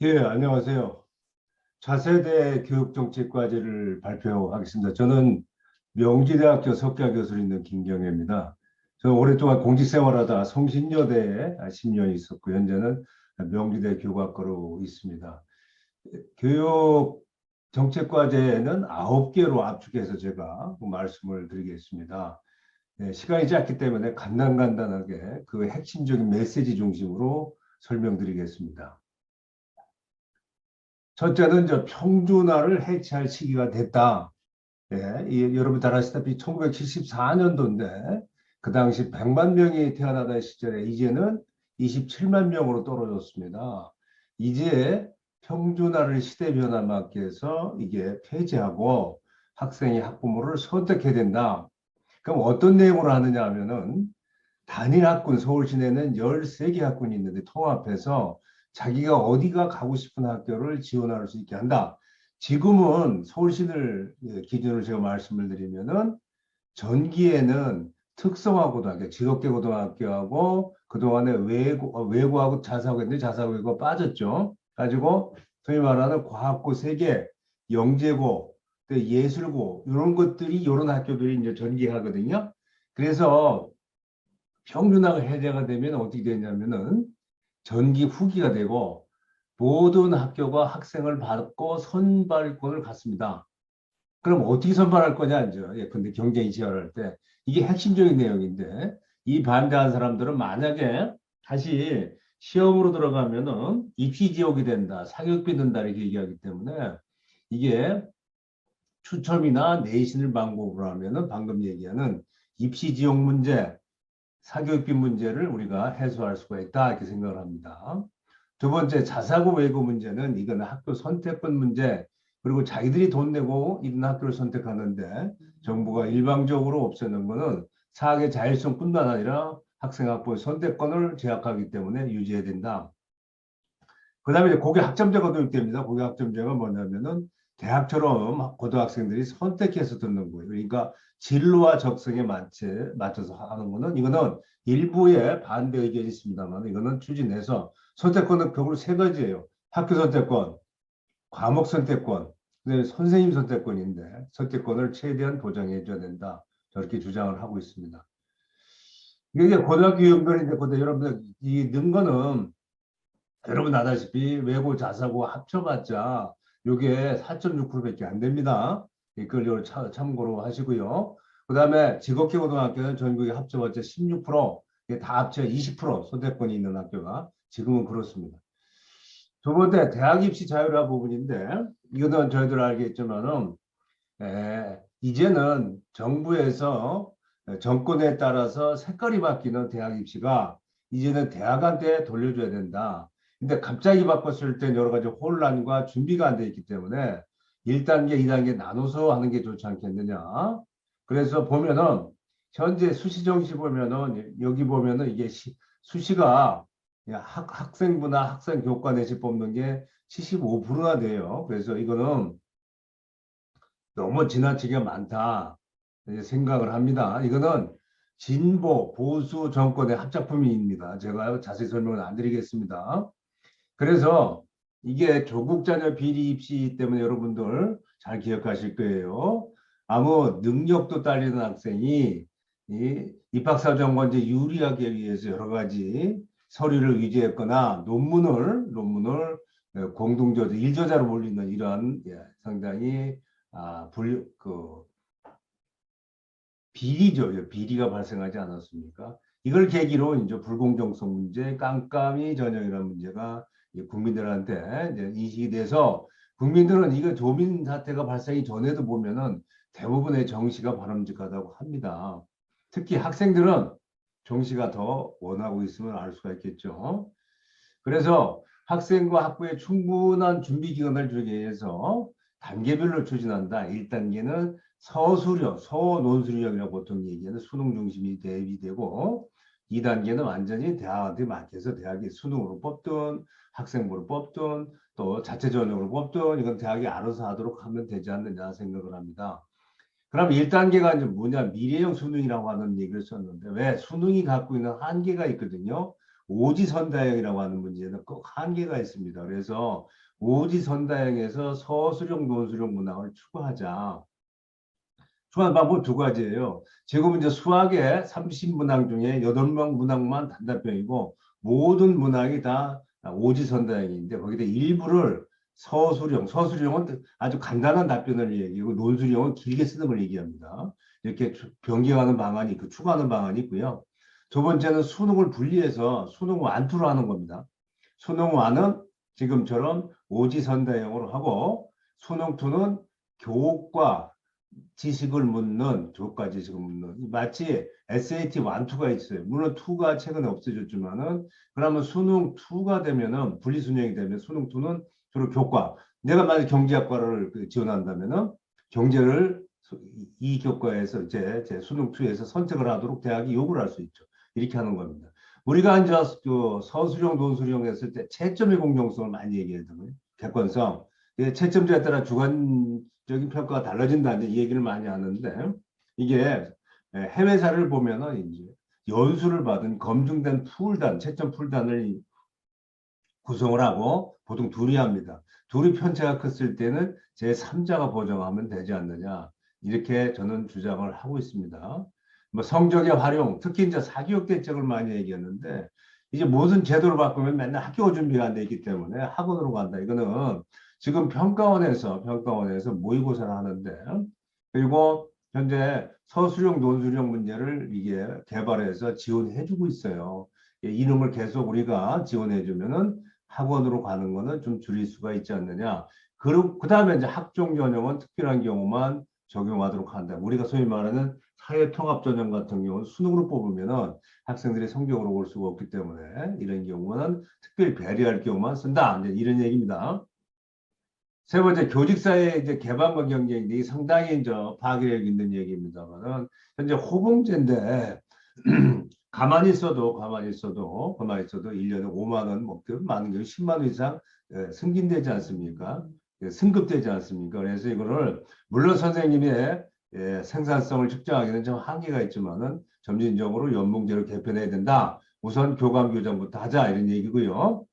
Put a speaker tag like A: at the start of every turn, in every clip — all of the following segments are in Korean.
A: 예, 안녕하세요. 차세대 교육정책과제를 발표하겠습니다. 저는 명지대학교 석좌교수로 있는 김경애입니다. 저 오랫동안 공직생활하다 성신여대에 10년 있었고, 현재는 명지대 교과과로 있습니다. 교육정책과제는 9개로 압축해서 제가 말씀을 드리겠습니다. 시간이 짧기 때문에 간단간단하게 그 핵심적인 메시지 중심으로 설명드리겠습니다. 첫째는 평준화를 해체할 시기가 됐다. 여러분 잘 아시다시피 1974년도인데 그 당시 100만 명이 태어나던 시절에 이제는 27만 명으로 떨어졌습니다. 이제 평준화를 시대 변화에 맞게해서 이게 폐지하고 학생이 학부모를 선택해야 된다. 그럼 어떤 내용으로 하느냐 하면은 단일 학군, 서울 시내는 13개 학군이 있는데 통합해서 자기가 어디가 가고 싶은 학교를 지원할 수 있게 한다. 지금은 서울시를 기준으로 제가 말씀을 드리면은 전기에는 특성화고등학교, 직업계고등학교하고 그동안에 외고하고 자사고 했는데 자사고가 빠졌죠. 가지고 소위 말하는 과학고 3개, 영재고, 예술고 이런 것들이 이런 학교들이 이제 전개하거든요. 그래서 평준화가 해제가 되면 어떻게 되냐면은 전기 후기가 되고 모든 학교가 학생을 받고 선발권을 갖습니다. 그럼 어떻게 선발할 거냐, 이제. 근데 경쟁이 치열할 때 이게 핵심적인 내용인데 이 반대한 사람들은 만약에 다시 시험으로 들어가면은 입시 지옥이 된다, 사교육비 든다 이렇게 얘기하기 때문에 이게 추첨이나 내신을 방법으로 하면은 방금 얘기하는 입시 지옥 문제, 사교육비 문제를 우리가 해소할 수가 있다 이렇게 생각을 합니다. 두 번째 자사고 외고 문제는 이거는 학교 선택권 문제 그리고 자기들이 돈 내고 있는 학교를 선택하는데 정부가 일방적으로 없애는 것은 사학의 자율성뿐만 아니라 학생 학부의 선택권을 제약하기 때문에 유지해야 된다. 그다음에 이제 고교 학점제가 도입됩니다. 고교 학점제가 뭐냐면은 대학처럼 고등학생들이 선택해서 듣는 거예요. 그러니까 진로와 적성에 맞춰서 하는 거는 이거는 일부의 반대 의견이 있습니다만 이거는 추진해서 선택권은 결국 세 가지예요. 학교 선택권, 과목 선택권, 선생님 선택권인데 선택권을 최대한 보장해 줘야 된다. 저렇게 주장을 하고 있습니다. 이게 고등학교 연결인데 여러분들 이 는 거는 여러분 아다시피 외고 자사고 합쳐봤자 이게 4.6%밖에 안 됩니다. 이걸 참고로 하시고요. 그다음에 직업계고등학교는 전국에 합쳐봤자 16%, 이게 다 합쳐 20% 선택권이 있는 학교가 지금은 그렇습니다. 두 번째 대학 입시 자율화 부분인데 이거는 저희들 알겠지만은 이제는 정부에서 정권에 따라서 색깔이 바뀌는 대학 입시가 이제는 대학한테 돌려줘야 된다. 근데 갑자기 바꿨을 때 여러 가지 혼란과 준비가 안 돼 있기 때문에 1단계, 2단계 나눠서 하는 게 좋지 않겠느냐. 그래서 보면은 현재 수시 정시 보면은 여기 보면은 이게 수시가 학생부나 학생 교과 내신 뽑는 게 75%나 돼요. 그래서 이거는 너무 지나치게 많다 생각을 합니다. 이거는 진보 보수 정권의 합작품입니다. 제가 자세히 설명을 안 드리겠습니다. 그래서 이게 조국 자녀 비리 입시 때문에 여러분들 잘 기억하실 거예요. 아무 능력도 딸리는 학생이 이 입학사정관제 유리하게 위해서 여러 가지 서류를 위조했거나 논문을 공동저자, 일저자로 몰리는 이러한 상당히 비리죠. 비리가 발생하지 않았습니까? 이걸 계기로 이제 불공정성 문제, 깜깜이 전형이라는 문제가 국민들한테 이제 인식이 돼서 국민들은 이거 조민 사태가 발생이 전에도 보면은 대부분의 정시가 바람직하다고 합니다. 특히 학생들은 정시가 더 원하고 있음을 알 수가 있겠죠. 그래서 학생과 학부의 충분한 준비 기간을 주기 위해서 단계별로 추진한다. 1단계는 서술형, 서논술형이라고 보통 얘기하는 수능 중심이 대비되고 2단계는 완전히 대학한테 맡겨서 대학이 수능으로 뽑든 학생부로 뽑든 또 자체 전형으로 뽑든 이건 대학이 알아서 하도록 하면 되지 않느냐 생각을 합니다. 그럼 1단계가 이제 뭐냐 미래형 수능이라고 하는 얘기를 썼는데 왜 수능이 갖고 있는 한계가 있거든요. 오지선다형이라고 하는 문제는 꼭 한계가 있습니다. 그래서 오지선다형에서 서술형, 논술형 문항을 추구하자. 추구하는 방법 두 가지예요. 지금 이제 수학의 30문항 중에 8문항만 단답형이고 모든 문항이 다 오지선다형인데 거기다 일부를 서술형은 아주 간단한 답변을 얘기하고 논술형은 길게 쓰는 걸 얘기합니다. 이렇게 변경하는 방안이 추가하는 방안이 있고요. 두 번째는 수능을 분리해서 수능 완투를 하는 겁니다. 수능 완은 지금처럼 오지선다형으로 하고 수능 투는 교과 지식을 묻는 교과 지식을 묻는 마치 SAT 1, 2가 있어요. 물론 2가 최근에 없어졌지만은 그러면 수능 2가 되면은 분리순형이 되면 수능 2는 주로 교과. 내가 만약 경제학과를 지원한다면은 경제를 이 교과에서 제 수능 2에서 선택을 하도록 대학이 요구를 할 수 있죠. 이렇게 하는 겁니다. 우리가 이제 그 서술형, 논술형 했을 때 채점의 공정성을 많이 얘기하거든요. 객관성. 채점자에 따라 주관적인 평가가 달라진다는 이 얘기를 많이 하는데 이게 해외 사례를 보면은 이제 연수를 받은 검증된 풀단, 채점 풀단을 구성을 하고 보통 둘이 합니다. 둘이 편차가 컸을 때는 제3자가 보정하면 되지 않느냐. 이렇게 저는 주장을 하고 있습니다. 뭐 성적의 활용, 특히 이제 사교육 대책을 많이 얘기했는데 이제 무슨 제도를 바꾸면 맨날 학교 준비가 안 돼 있기 때문에 학원으로 간다. 이거는 지금 평가원에서 모의고사를 하는데 그리고 현재 서술형, 논술형 문제를 이게 개발해서 지원해주고 있어요. 이름을 계속 우리가 지원해주면은 학원으로 가는 거는 좀 줄일 수가 있지 않느냐. 그리고 그 다음에 이제 학종 전형은 특별한 경우만 적용하도록 한다. 우리가 소위 말하는 사회통합 전형 같은 경우는 수능으로 뽑으면은 학생들이 성적으로 올 수가 없기 때문에 이런 경우는 특별히 배려할 경우만 쓴다. 이제 이런 얘기입니다. 세 번째, 교직사회 이제 개방과 경쟁이 상당히 이제 파괴력 있는 얘기입니다만은 현재 호봉제인데 가만히 있어도 1년에 5만 원 먹든 많은 경우 10만 원 이상 승진되지 않습니까? 승급되지 않습니까? 그래서 이거를 물론 선생님의 생산성을 측정하기는 좀 한계가 있지만은 점진적으로 연봉제를 개편해야 된다. 우선 교감 교정부터 하자 이런 얘기고요.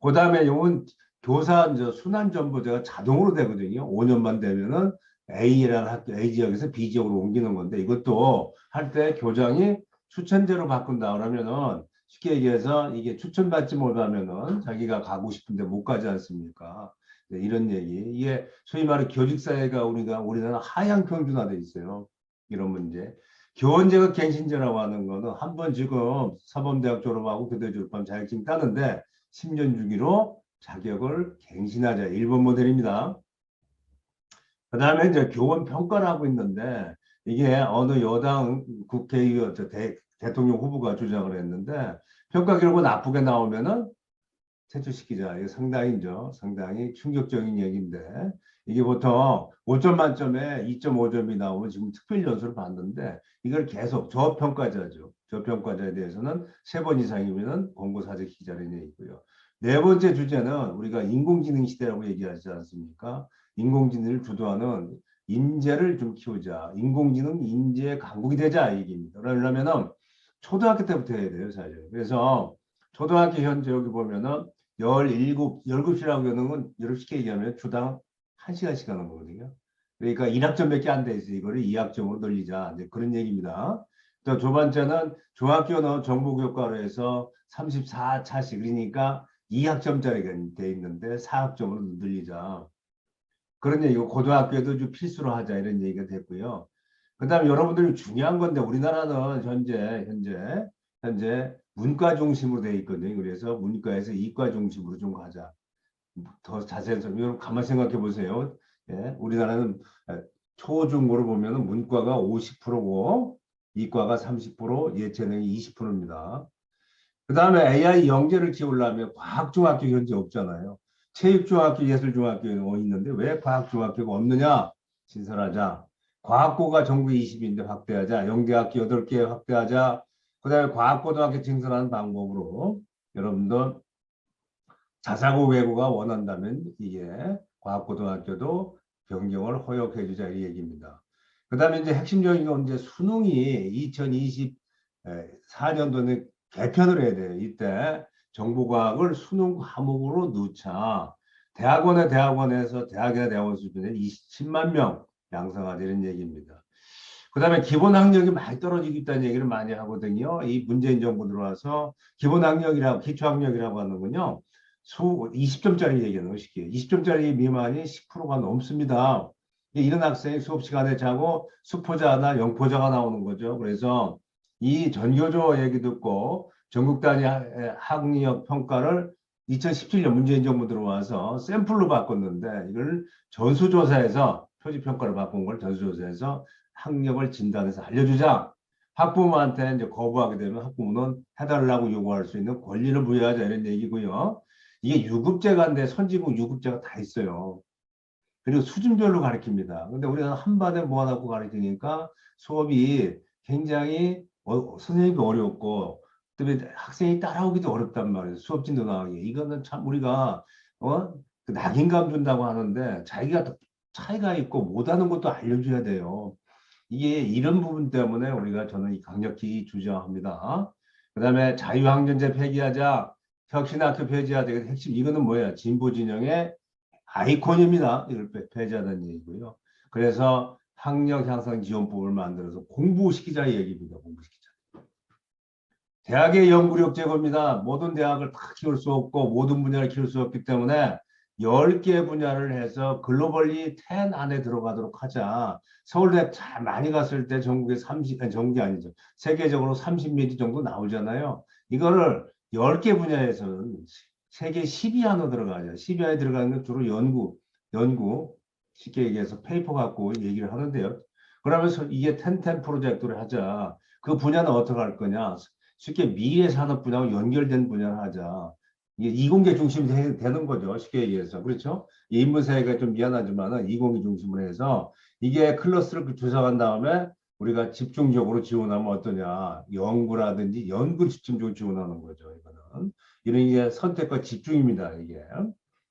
A: 그다음에 요건 교사 이제 순환 전부제가 자동으로 되거든요. 5년만 되면은 A라는 학교 A 지역에서 B 지역으로 옮기는 건데 이것도 할 때 교장이 추천제로 바꾼다 그러면은 쉽게 얘기해서 이게 추천받지 못하면은 자기가 가고 싶은데 못 가지 않습니까? 네, 이런 얘기. 이게 소위 말해 교직사회가 우리나라 하향 평준화돼 있어요. 이런 문제. 교원제가 갱신제라고 하는 거는 한 번 지금 사범대학 졸업하고 교대 졸업하면 자격증 따는데 10년 주기로 자격을 갱신하자. 일본 모델입니다. 그 다음에 이제 교원 평가를 하고 있는데 이게 어느 여당 국회의원, 대통령 후보가 주장을 했는데 평가 결과 나쁘게 나오면은 퇴출시키자. 이게 상당히 충격적인 얘기인데 이게 보통 5점 만점에 2.5점이 나오면 지금 특별 연수를 받는데 이걸 계속 저평가자죠. 저평가자에 대해서는 3번 이상이면은 공고 사직시키자는 얘기고요. 네 번째 주제는 우리가 인공지능 시대라고 얘기하지 않습니까? 인공지능을 주도하는 인재를 좀 키우자. 인공지능 인재 강국이 되자 이 얘기입니다. 그러려면은 초등학교 때부터 해야 돼요, 사실. 그래서 초등학교 현재 여기 보면은 17시라고 하는 건 여러분 쉽게 얘기하면 주당 1시간씩 하는 거거든요. 그러니까 1학점밖에 안 돼 있어요. 이거를 2학점으로 늘리자. 이제 그런 얘기입니다. 또 두 번째는 중학교는 정보교과로 해서 34차씩 그러니까 2학점짜리가 돼 있는데 4학점으로 늘리자. 그런 얘기고 고등학교에도 좀 필수로 하자 이런 얘기가 됐고요. 그다음에 여러분들이 중요한 건데 우리나라는 현재 문과 중심으로 돼 있거든요. 그래서 문과에서 이과 중심으로 좀 가자. 더 자세한 설명 여러분 가만 생각해 보세요. 예, 우리나라는 초중고로 보면은 문과가 50%고 이과가 30%, 예체능이 20%입니다. 그다음에 AI 영재를 키우려면 과학중학교 현재 없잖아요. 체육중학교, 예술중학교는 있는데 왜 과학중학교가 없느냐? 신설하자. 과학고가 전국에 20인데 확대하자. 영재학교 8개 확대하자. 그다음에 과학고등학교 증설하는 방법으로 여러분들 자사고 외고가 원한다면 이게 과학고등학교도 변경을 허용해 주자 이 얘기입니다. 그다음에 이제 핵심적인 건 이제 수능이 2024년도에 개편을 해야 돼요. 이때 정보과학을 수능 과목으로 넣자. 대학원에서 대학이나 대학원 수준에 10만 명 양성하자 이런 얘기입니다. 그다음에 기본 학력이 많이 떨어지고 있다는 얘기를 많이 하거든요. 이 문재인 정부 들어와서 기본 학력이라고 기초 학력이라고 하는군요. 20점짜리 얘기하는 거 쉽게. 20점짜리 미만이 10%가 넘습니다. 이런 학생이 수업 시간에 자고 수포자나 영포자가 나오는 거죠. 그래서 이 전교조 얘기 듣고 전국 단위 학력 평가를 2017년 문재인 정부 들어와서 샘플로 바꿨는데 이걸 전수조사에서 표지평가를 바꾼 걸 전수조사에서 학력을 진단해서 알려주자. 학부모한테 이제 거부하게 되면 학부모는 해달라고 요구할 수 있는 권리를 부여하자 이런 얘기고요. 이게 유급제가인데 선진국 유급제가 다 있어요. 그리고 수준별로 가르칩니다. 근데 우리가 한 반에 모아놓고 가르치니까 수업이 굉장히 선생님이 어렵고 그다음에 학생이 따라오기도 어렵단 말이에요. 수업 진도 나가기. 이거는 참 우리가 그 낙인감 준다고 하는데 자기가 또 차이가 있고 못하는 것도 알려줘야 돼요. 이게 이런 부분 때문에 우리가 저는 이 강력히 주장합니다. 그다음에 자유학년제 폐기하자, 혁신학교 폐지하자. 핵심 이거는 뭐야? 진보 진영의 아이콘입니다. 이걸 폐지하는 얘기고요. 그래서 학력 향상 지원법을 만들어서 공부시키자 얘기입니다. 공부시키자. 대학의 연구력 제고입니다. 모든 대학을 다 키울 수 없고 모든 분야를 키울 수 없기 때문에 10개 분야를 해서 글로벌리 10 안에 들어가도록 하자. 서울대 참 많이 갔을 때 전국에 30, 아니 전국이 아니죠. 세계적으로 30몇 정도 나오잖아요. 이거를 10개 분야에서는 세계 10위 안으로 들어가자. 10위 안에 들어가는 건 주로 연구, 쉽게 얘기해서 페이퍼 갖고 얘기를 하는데요. 그러면서 이게 10-10 프로젝트를 하자. 그 분야는 어떻게 할 거냐. 쉽게 미래 산업 분야와 연결된 분야를 하자. 이게 이공계 중심이 되는 거죠. 쉽게 얘기해서. 그렇죠? 인문사회가 좀 미안하지만은 이공계 중심으로 해서 이게 클러스를 조성한 다음에 우리가 집중적으로 지원하면 어떠냐. 연구라든지 연구 집중적으로 지원하는 거죠. 이거는. 이런 게 선택과 집중입니다. 이게.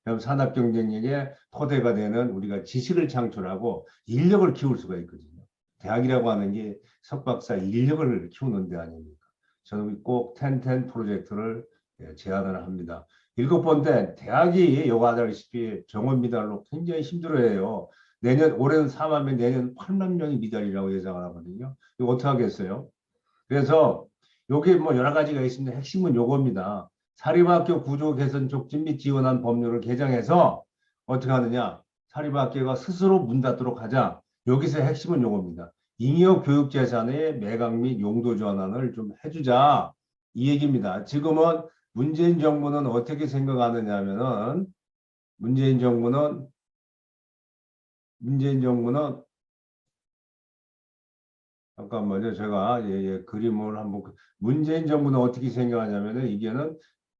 A: 그럼 산업 경쟁력의 토대가 되는 우리가 지식을 창출하고 인력을 키울 수가 있거든요. 대학이라고 하는 게 석박사 인력을 키우는 데 아닙니까? 저는 꼭 10-10 프로젝트를 제안을 합니다. 7번째, 대학이 요거 아다시피 정원 미달로 굉장히 힘들어해요. 올해는 4만 명, 내년 8만 명이 미달이라고 예상을 하거든요. 이거 어떻게 하겠어요? 그래서 여기 뭐 여러 가지가 있습니다. 핵심은 요겁니다. 사립학교 구조 개선 촉진 및 지원한 법률을 개정해서 어떻게 하느냐? 사립학교가 스스로 문 닫도록 하자. 여기서 핵심은 요겁니다. 잉여 교육 재산의 매각 및 용도 전환을 좀 해주자. 이 얘기입니다. 지금은 문재인 정부는 어떻게 생각하느냐 하면은 문재인 정부는 잠깐만요. 제가 그림을 한번 문재인 정부는 어떻게 생각하냐면은 이게는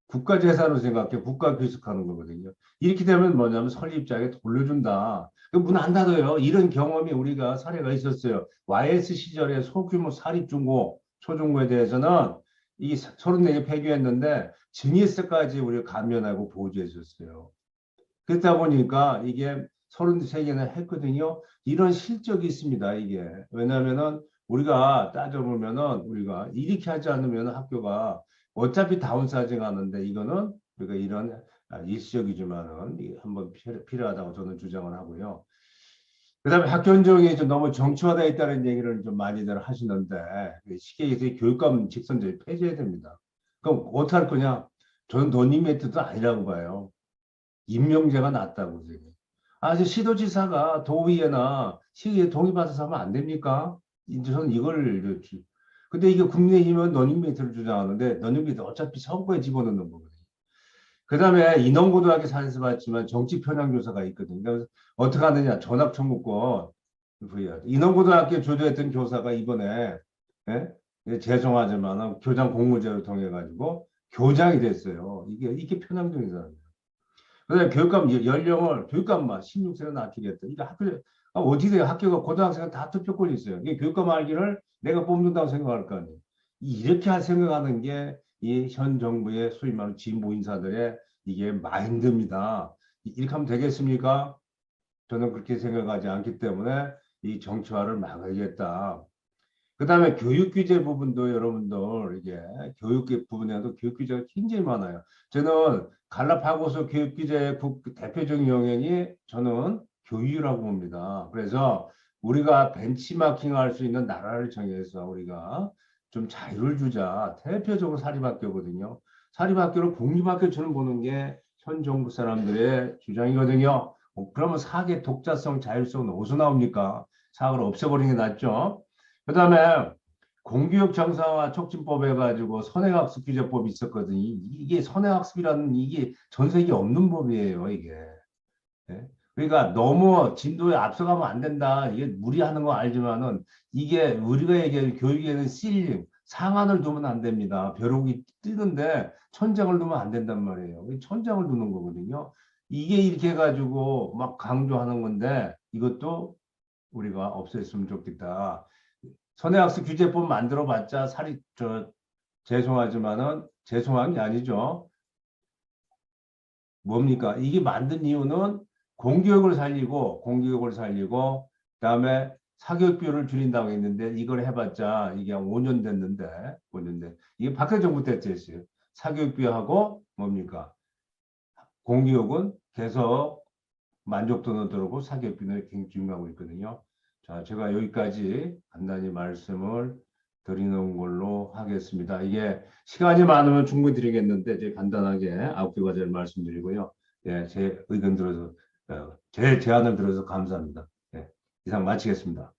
A: 국가 재산으로 생각해 국가 귀속하는 거거든요. 이렇게 되면 뭐냐면 설립자에게 돌려준다. 문 안 닫아요. 이런 경험이 우리가 사례가 있었어요. YS 시절에 소규모 사립중고, 초중고에 대해서는 이 34개 폐기했는데 증여세까지 우리가 감면하고 보조해 줬어요. 그렇다 보니까 이게 33개나 했거든요. 이런 실적이 있습니다. 이게. 왜냐하면은 우리가 따져보면은 우리가 이렇게 하지 않으면 학교가 어차피 다운사이징 하는데 이거는 우리가 이런 일시적이지만은 한번 필요하다고 저는 주장을 하고요. 그다음에 학교 운영이 좀 너무 정치화되어 있다는 얘기를 좀 많이들 하시는데 쉽게 얘기해서 교육감 직선제를 폐지해야 됩니다. 그럼 어떻게 할 거냐? 저는 러닝 메이트도 아니라고 봐요. 임명제가 낫다고 그래요. 아직 시도지사가 도의회나 시의회 동의받아서 하면 안 됩니까? 이제 저는 이걸 근데 이게 국민의힘은 러닝메이트를 주장하는데 러닝메이트 어차피 선거에 집어넣는 거거든요. 그다음에 인원고등학교 사에서 봤지만 정치 편향 조사가 있거든요. 그래서 어떻게 하느냐? 전학 청구권 부여하죠. 인원고등학교 조조했던 교사가 이번에 예? 죄송하지만 교장 공모제를 통해 가지고 교장이 됐어요. 이게 편향적이잖아요. 그다음에 교육감 연령을 교육감만 16세로 낮추겠다. 이게 어떻게 돼요? 학교가 고등학생은 다 투표권이 있어요. 이게 교육감 알기를 내가 뽑는다고 생각할 거 아니에요. 이렇게 생각하는 게 이 현 정부의 소위 말하는 진보 인사들의 이게 마인드입니다. 이렇게 하면 되겠습니까? 저는 그렇게 생각하지 않기 때문에 이 정치화를 막아야겠다. 그다음에 교육 규제 부분도 여러분들 이게 교육 부분에도 교육 규제가 굉장히 많아요. 저는 갈라파고스 교육 규제의 대표적인 영역이 저는 교육이라고 봅니다. 그래서 우리가 벤치마킹할 수 있는 나라를 정해서 우리가 좀 자유를 주자. 대표적으로 사립학교거든요. 사립학교를 공립학교처럼 보는 게 현 정부 사람들의 주장이거든요. 그러면 사학의 독자성, 자율성은 어디서 나옵니까? 사학을 없애버리는 게 낫죠. 그다음에 공교육 정상화 촉진법 해가지고 선행학습 규제법이 있었거든요. 이게 선행학습이라는 이게 전 세계 없는 법이에요, 이게. 예? 그러니까 너무 진도에 앞서가면 안 된다. 이게 무리하는 거 알지만은 이게 우리가 얘기하는 교육에는 실링, 상한을 두면 안 됩니다. 벼룩이 뜨는데 천장을 두면 안 된단 말이에요. 천장을 두는 거거든요. 이게 이렇게 해가지고 막 강조하는 건데 이것도 우리가 없앴으면 좋겠다. 선행학습 규제법 만들어봤자 죄송하지만은 죄송한 게 아니죠. 뭡니까? 이게 만든 이유는 공교육을 살리고 그다음에 사교육비를 줄인다고 했는데 이걸 해봤자 이게 5년 됐는데 5년 돼. 이게 박근혜 정부 때 했어요. 사교육비하고 뭡니까? 공교육은 계속 만족도는 들어오고 사교육비는 굉장히 증가하고 있거든요. 자, 제가 여기까지 간단히 말씀을 드리는 걸로 하겠습니다. 이게 시간이 많으면 충분히 드리겠는데 제가 간단하게 9개 과제를 말씀드리고요. 예, 제 의견 들어서 제 제안을 들어서 감사합니다. 예, 이상 마치겠습니다.